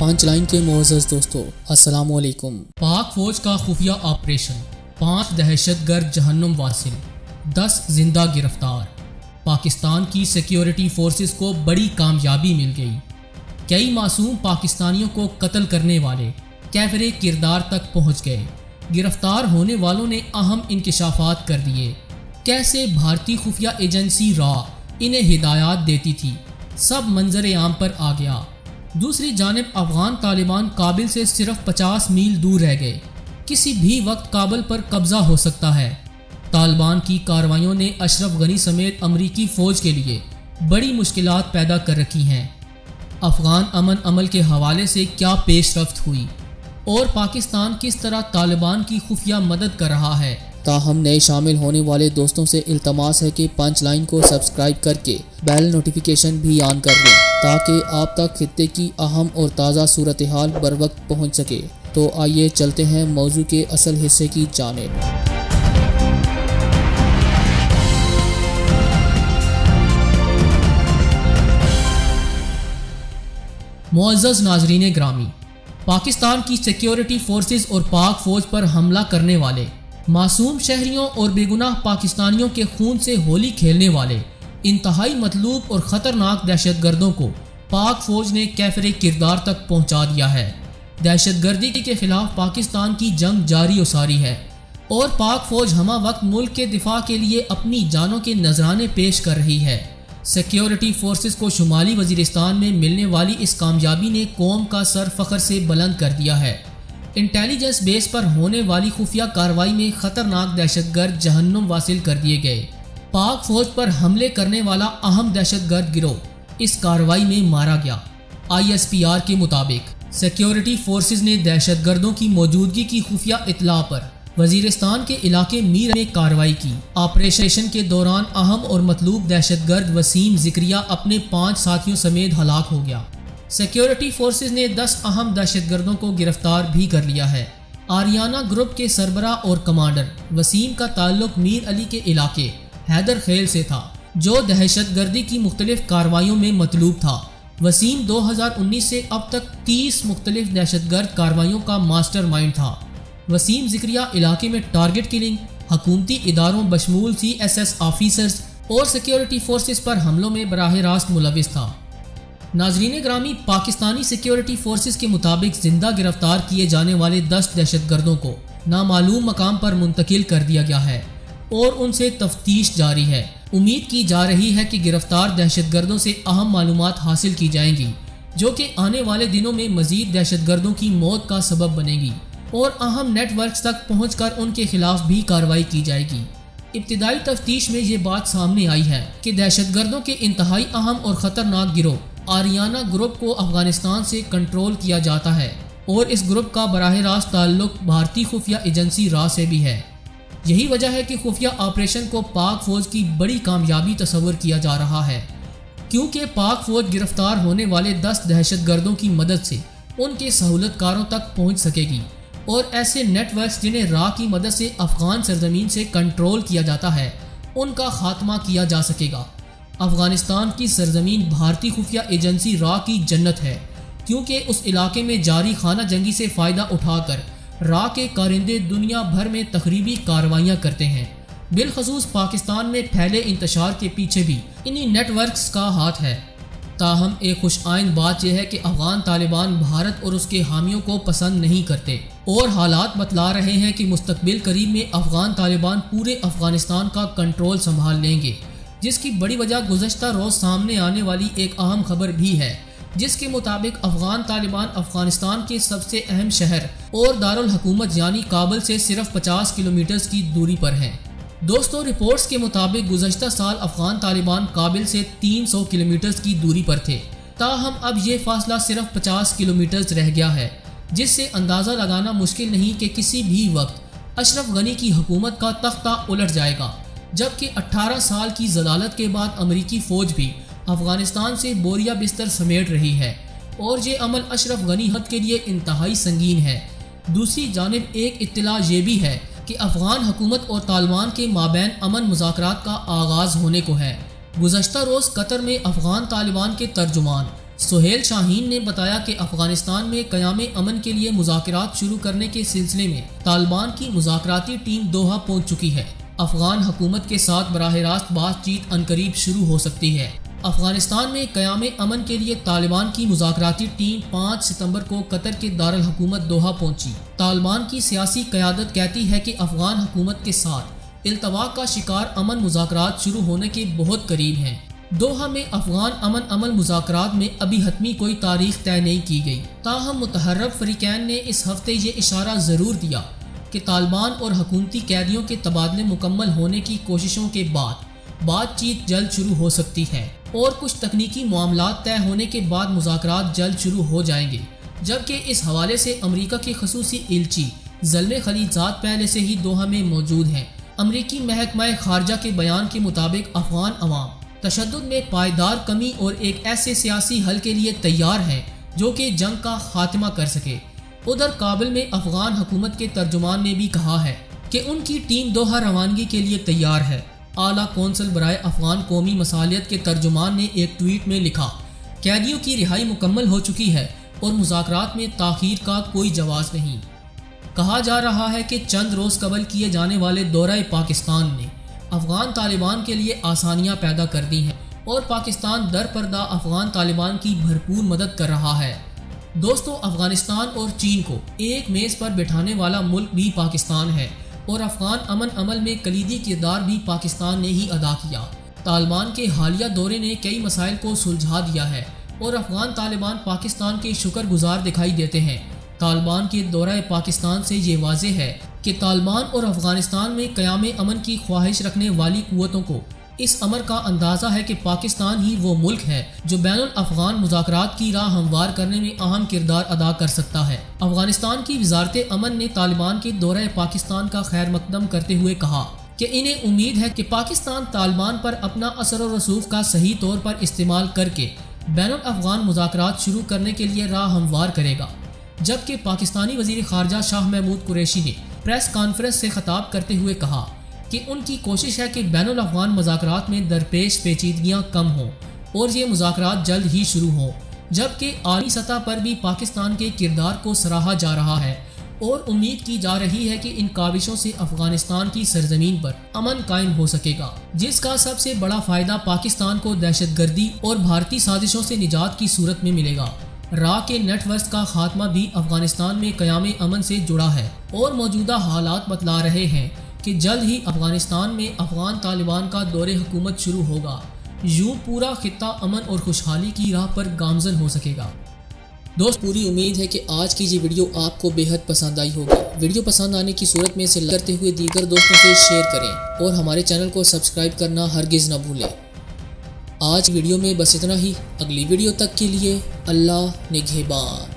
Punch line के मोअज़्ज़ज़ दोस्तों, अस्सलाम वालेकुम। पाक फौज का खुफिया ऑपरेशन, 5 दहशतगर्द जहन्नुम वासिल, 10 जिंदा गिरफ्तार। पाकिस्तान की सिक्योरिटी फोर्सेस को बड़ी कामयाबी मिल गई। कई मासूम पाकिस्तानियों को कत्ल करने वाले कैफरे किरदार तक पहुंच गए। गिरफ्तार होने वालों ने अहम इंकशाफात कर दिए। कैसे भारतीय खुफिया एजेंसी रॉ इन्हें हिदायत देती थी, सब मंजर आम पर आ गया। दूसरी जानिब अफगान तालिबान काबिल से सिर्फ 50 मील दूर रह गए। किसी भी वक्त काबुल पर कब्जा हो सकता है। तालिबान की कार्रवाइयों ने अशरफ गनी समेत अमरीकी फ़ौज के लिए बड़ी मुश्किलात पैदा कर रखी हैं। अफगान अमन अमल के हवाले से क्या पेशरफ्त हुई और पाकिस्तान किस तरह तालिबान की खुफिया मदद कर रहा है। ताहम नए शामिल होने वाले दोस्तों से इल्तमास है कि पंच लाइन को सब्सक्राइब करके बेल नोटिफिकेशन भी ऑन कर लें ताकि आप तक खित्ते की अहम और ताज़ा सूरत हाल बर वक्त पहुँच सके। तो आइए चलते हैं मौजू के असल हिस्से की जानिब। मुअज़्ज़ज़ नाज़रीन ग्रामी, पाकिस्तान की सिक्योरिटी फोर्सेस और पाक फौज पर हमला करने वाले मासूम शहरियों और बेगुनाह पाकिस्तानियों के खून से होली खेलने वाले इंतहाई मतलूब और ख़तरनाक दहशतगर्दों को पाक फौज ने कैफरे किरदार तक पहुंचा दिया है। दहशतगर्दी के खिलाफ पाकिस्तान की जंग जारी और सारी है और पाक फौज हमा वक्त मुल्क के दिफा के लिए अपनी जानों के नजराने पेश कर रही है। सिक्योरिटी फोर्सेस को शुमाली वजीरिस्तान में मिलने वाली इस कामयाबी ने कौम का सर फख्र से बुलंद कर दिया है। इंटेलिजेंस बेस पर होने वाली खुफिया कार्रवाई में खतरनाक दहशतगर्द जहन्नुम वासिल कर दिए गए। पाक फौज पर हमले करने वाला अहम दहशतगर्द गिरोह इस कार्रवाई में मारा गया। ISPR के मुताबिक सिक्योरिटी फोर्सेस ने दहशतगर्दों की मौजूदगी की खुफिया इतला पर वजीरिस्तान के इलाके मीर में कार्रवाई की। ऑपरेशन के दौरान अहम और मतलूब दहशतगर्द वसीम जिक्रिया अपने 5 साथियों समेत हलाक हो गया। सिक्योरिटी फोर्सेस ने 10 अहम दहशतगर्दों को गिरफ्तार भी कर लिया है। आरियाना ग्रुप के सरबरा और कमांडर वसीम का ताल्लुक मीर अली के इलाके हैदर खेल से था, जो दहशतगर्दी की मुख्तलिफ कार्रवाइयों में मतलूब था। वसीम 2019 से अब तक 30 मुख्तलिफ दहशतगर्द कार्रवाइयों का मास्टरमाइंड था। वसीम जिक्रिया इलाके में टारगेट किलिंग, हुकूमती इदारों बशमूल CSS ऑफिसर्स और सिक्योरिटी फोर्सेस पर हमलों में बराह रास्त मुलविस था। नाजरीन ग्रामी, पाकिस्तानी सिक्योरिटी फोर्सेस के मुताबिक जिंदा गिरफ्तार किए जाने वाले 10 दहशतगर्दों को नामालूम मकाम पर मुंतकिल कर दिया गया है और उनसे तफ्तीश जारी है। उम्मीद की जा रही है कि गिरफ्तार दहशतगर्दों से अहम मालूमात हासिल की जाएंगी, जो कि आने वाले दिनों में मजीद दहशतगर्दों की मौत का सबब बनेगी और अहम नेटवर्क्स तक पहुंचकर उनके खिलाफ भी कार्रवाई की जाएगी। इब्तिदाई तफ्तीश में ये बात सामने आई है कि दहशतगर्दों के इंतहाई अहम और ख़तरनाक गिरोह आरियाना ग्रुप को अफगानिस्तान से कंट्रोल किया जाता है और इस ग्रुप का बराह रास्त ताल्लुक भारतीय खुफिया एजेंसी रॉ से भी है। यही वजह है कि खुफिया ऑपरेशन को पाक फौज की बड़ी कामयाबी तस्वर किया जा रहा है, क्योंकि पाक फौज गिरफ्तार होने वाले 10 दहशतगर्दों की मदद से उनके सहूलतकारों तक पहुँच सकेगी और ऐसे नेटवर्क्स जिन्हें रॉ की मदद से अफगान सरजमीन से कंट्रोल किया जाता है, उनका खात्मा किया जा सकेगा। अफगानिस्तान की सरजमीन भारतीय खुफिया एजेंसी रॉ की जन्नत है, क्योंकि उस इलाके में जारी खाना जंगी से फ़ायदा उठाकर रॉ के कारिंदे दुनिया भर में तखरीबी कार्रवाइयाँ करते हैं। बिलखसूस पाकिस्तान में फैले इंतशार के पीछे भी इन्हीं नेटवर्क्स का हाथ है। ताहम एक खुश आइंद बात यह है कि अफगान तालिबान भारत और उसके हामियों को पसंद नहीं करते और हालात बतला रहे हैं कि मुस्तकबिल करीब में अफगान तालिबान पूरे अफगानिस्तान का कंट्रोल संभाल लेंगे, जिसकी बड़ी वजह गुज़श्ता रोज़ सामने आने वाली एक अहम खबर भी है, जिसके मुताबिक अफगान तालिबान अफगानिस्तान के सबसे अहम शहर और दारुल हुकूमत यानी काबुल से सिर्फ 50 किलोमीटर की दूरी पर हैं। दोस्तों, रिपोर्ट्स के मुताबिक गुज़श्ता साल अफगान तालिबान काबुल से 300 किलोमीटर की दूरी पर थे, ताहम अब ये फासला सिर्फ 50 किलोमीटर रह गया है, जिससे अंदाज़ा लगाना मुश्किल नहीं कि किसी भी वक्त अशरफ गनी की हुकूमत का तख्ता उलट जाएगा। जबकि 18 साल की जलालत के बाद अमरीकी फ़ौज भी अफगानिस्तान से बोरिया बिस्तर समेट रही है और ये अमल अशरफ गनी हद के लिए इंतहाई संगीन है। दूसरी जानिब एक इत्तला ये भी है कि अफगान हुकूमत और तालिबान के माबैन अमन मुज़ाकरात का आगाज़ होने को है। गुज़श्ता रोज़ कतर में अफगान तालिबान के तर्जुमान सुहेल शाहीन ने बताया कि अफगानिस्तान में क़याम अमन के लिए मुज़ाकरात शुरू करने के सिलसिले में तालिबान की मुज़ाकराती टीम दोहा पहुंच चुकी है। अफगान हुकूमत के साथ बराह रास्त बातचीत अनकरीब शुरू हो सकती है। अफगानिस्तान में क़याम अमन के लिए तालिबान की मुज़ाकराती टीम 5 सितंबर को कतर के दारुल हुकूमत दोहा पहुंची। तालिबान की सियासी क़यादत कहती है कि अफगान हुकूमत के साथ इल्तवा का शिकार अमन मुज़ाकरात शुरू होने के बहुत करीब हैं। दोहा में अफगान अमल मुज़ाकरात में अभी हतमी कोई तारीख तय नहीं की गई। ताहम मुतहर्रब फ़रीक़ैन ने इस हफ्ते ये इशारा ज़रूर दिया कि तालिबान और हुकूमती कैदियों के तबादले मुकम्मल होने की कोशिशों के बाद बातचीत जल्द शुरू हो सकती है और कुछ तकनीकी मामलात तय होने के बाद मुज़ाकरात जल्द शुरू हो जाएंगे। जबकि इस हवाले से अमरीका के खसूसी इल्ची ज़ल्मे खलीलज़ाद पहले से ही दोहा में मौजूद हैं। अमरीकी महकमा खारजा के बयान के मुताबिक अफगान अवाम तशद्दुद में पायदार कमी और एक ऐसे सियासी हल के लिए तैयार है जो कि जंग का खात्मा कर सके। उधर काबुल में अफगान हुकूमत के तर्जुमान ने भी कहा है कि उनकी टीम दोहा रवानगी के लिए तैयार है। आला कौंसल बराए अफगान कौमी मसालियत के तर्जुमान ने एक ट्वीट में लिखा, कैदियों की रिहाई मुकम्मल हो चुकी है और मुज़ाकरात में ताख़ीर का कोई जवाज़ नहीं। कहा जा रहा है कि चंद रोज़ कबल किए जाने वाले दौरे पाकिस्तान ने अफगान तालिबान के लिए आसानियां पैदा कर दी हैं और पाकिस्तान दर पर्दा अफगान तालिबान की भरपूर मदद कर रहा है। दोस्तों, अफगानिस्तान और चीन को एक मेज़ पर बिठाने वाला मुल्क भी पाकिस्तान है और अफगान अमल में कलीदी किरदार भी पाकिस्तान ने ही अदा किया। तालिबान के हालिया दौरे ने कई मसाइल को सुलझा दिया है और अफगान तालिबान पाकिस्तान के शुक्रगुजार दिखाई देते हैं। तालिबान के दौरा पाकिस्तान से ये वाज़ेह है कि तालिबान और अफगानिस्तान में क़याम अमन की ख्वाहिश रखने वाली कुव्वतों को इस अमर का अंदाज़ा है कि पाकिस्तान ही वो मुल्क है जो बैनुल अफगान मुज़ाकरात की राह हमवार करने में अहम किरदार अदा कर सकता है। अफगानिस्तान की वज़ारत अमन ने तालिबान के दौरे पाकिस्तान का खैर मकदम करते हुए कहा कि इन्हें उम्मीद है कि पाकिस्तान तालिबान पर अपना असर और रसूख का सही तौर पर इस्तेमाल करके बैनुल अफगान मुज़ाकरात शुरू करने के लिए राह हमवार करेगा। जबकि पाकिस्तानी वज़ीर ख़ारजा शाह महमूद कुरैशी ने प्रेस कॉन्फ्रेंस से खिताब करते हुए कहा कि उनकी कोशिश है कि बैनुल अफ़गान मुज़ाकरात में दरपेश पेचीदगियाँ कम हों और ये मुज़ाकरात जल्द ही शुरू हों। जबकि आलमी सतह पर भी पाकिस्तान के किरदार को सराहा जा रहा है और उम्मीद की जा रही है कि इन काविशों से अफ़गानिस्तान की सरजमीन पर अमन कायम हो सकेगा, जिसका सबसे बड़ा फ़ायदा पाकिस्तान को दहशतगर्दी और भारतीय साजिशों से निजात की सूरत में मिलेगा। रा के नेटवर्क का खात्मा भी अफगानिस्तान में क़याम अमन से जुड़ा है और मौजूदा हालात बतला रहे हैं कि जल्द ही अफगानिस्तान में अफगान तालिबान का दौरे हुकूमत शुरू होगा। यूँ पूरा खित्ता अमन और खुशहाली की राह पर गामजन हो सकेगा। दोस्त, पूरी उम्मीद है कि आज की ये वीडियो आपको बेहद पसंद आई होगी। वीडियो पसंद आने की सूरत में इसे करते हुए दीगर दोस्तों से शेयर करें और हमारे चैनल को सब्सक्राइब करना हरगिज़ न भूलें। आज वीडियो में बस इतना ही। अगली वीडियो तक के लिए अल्लाह निगहबान।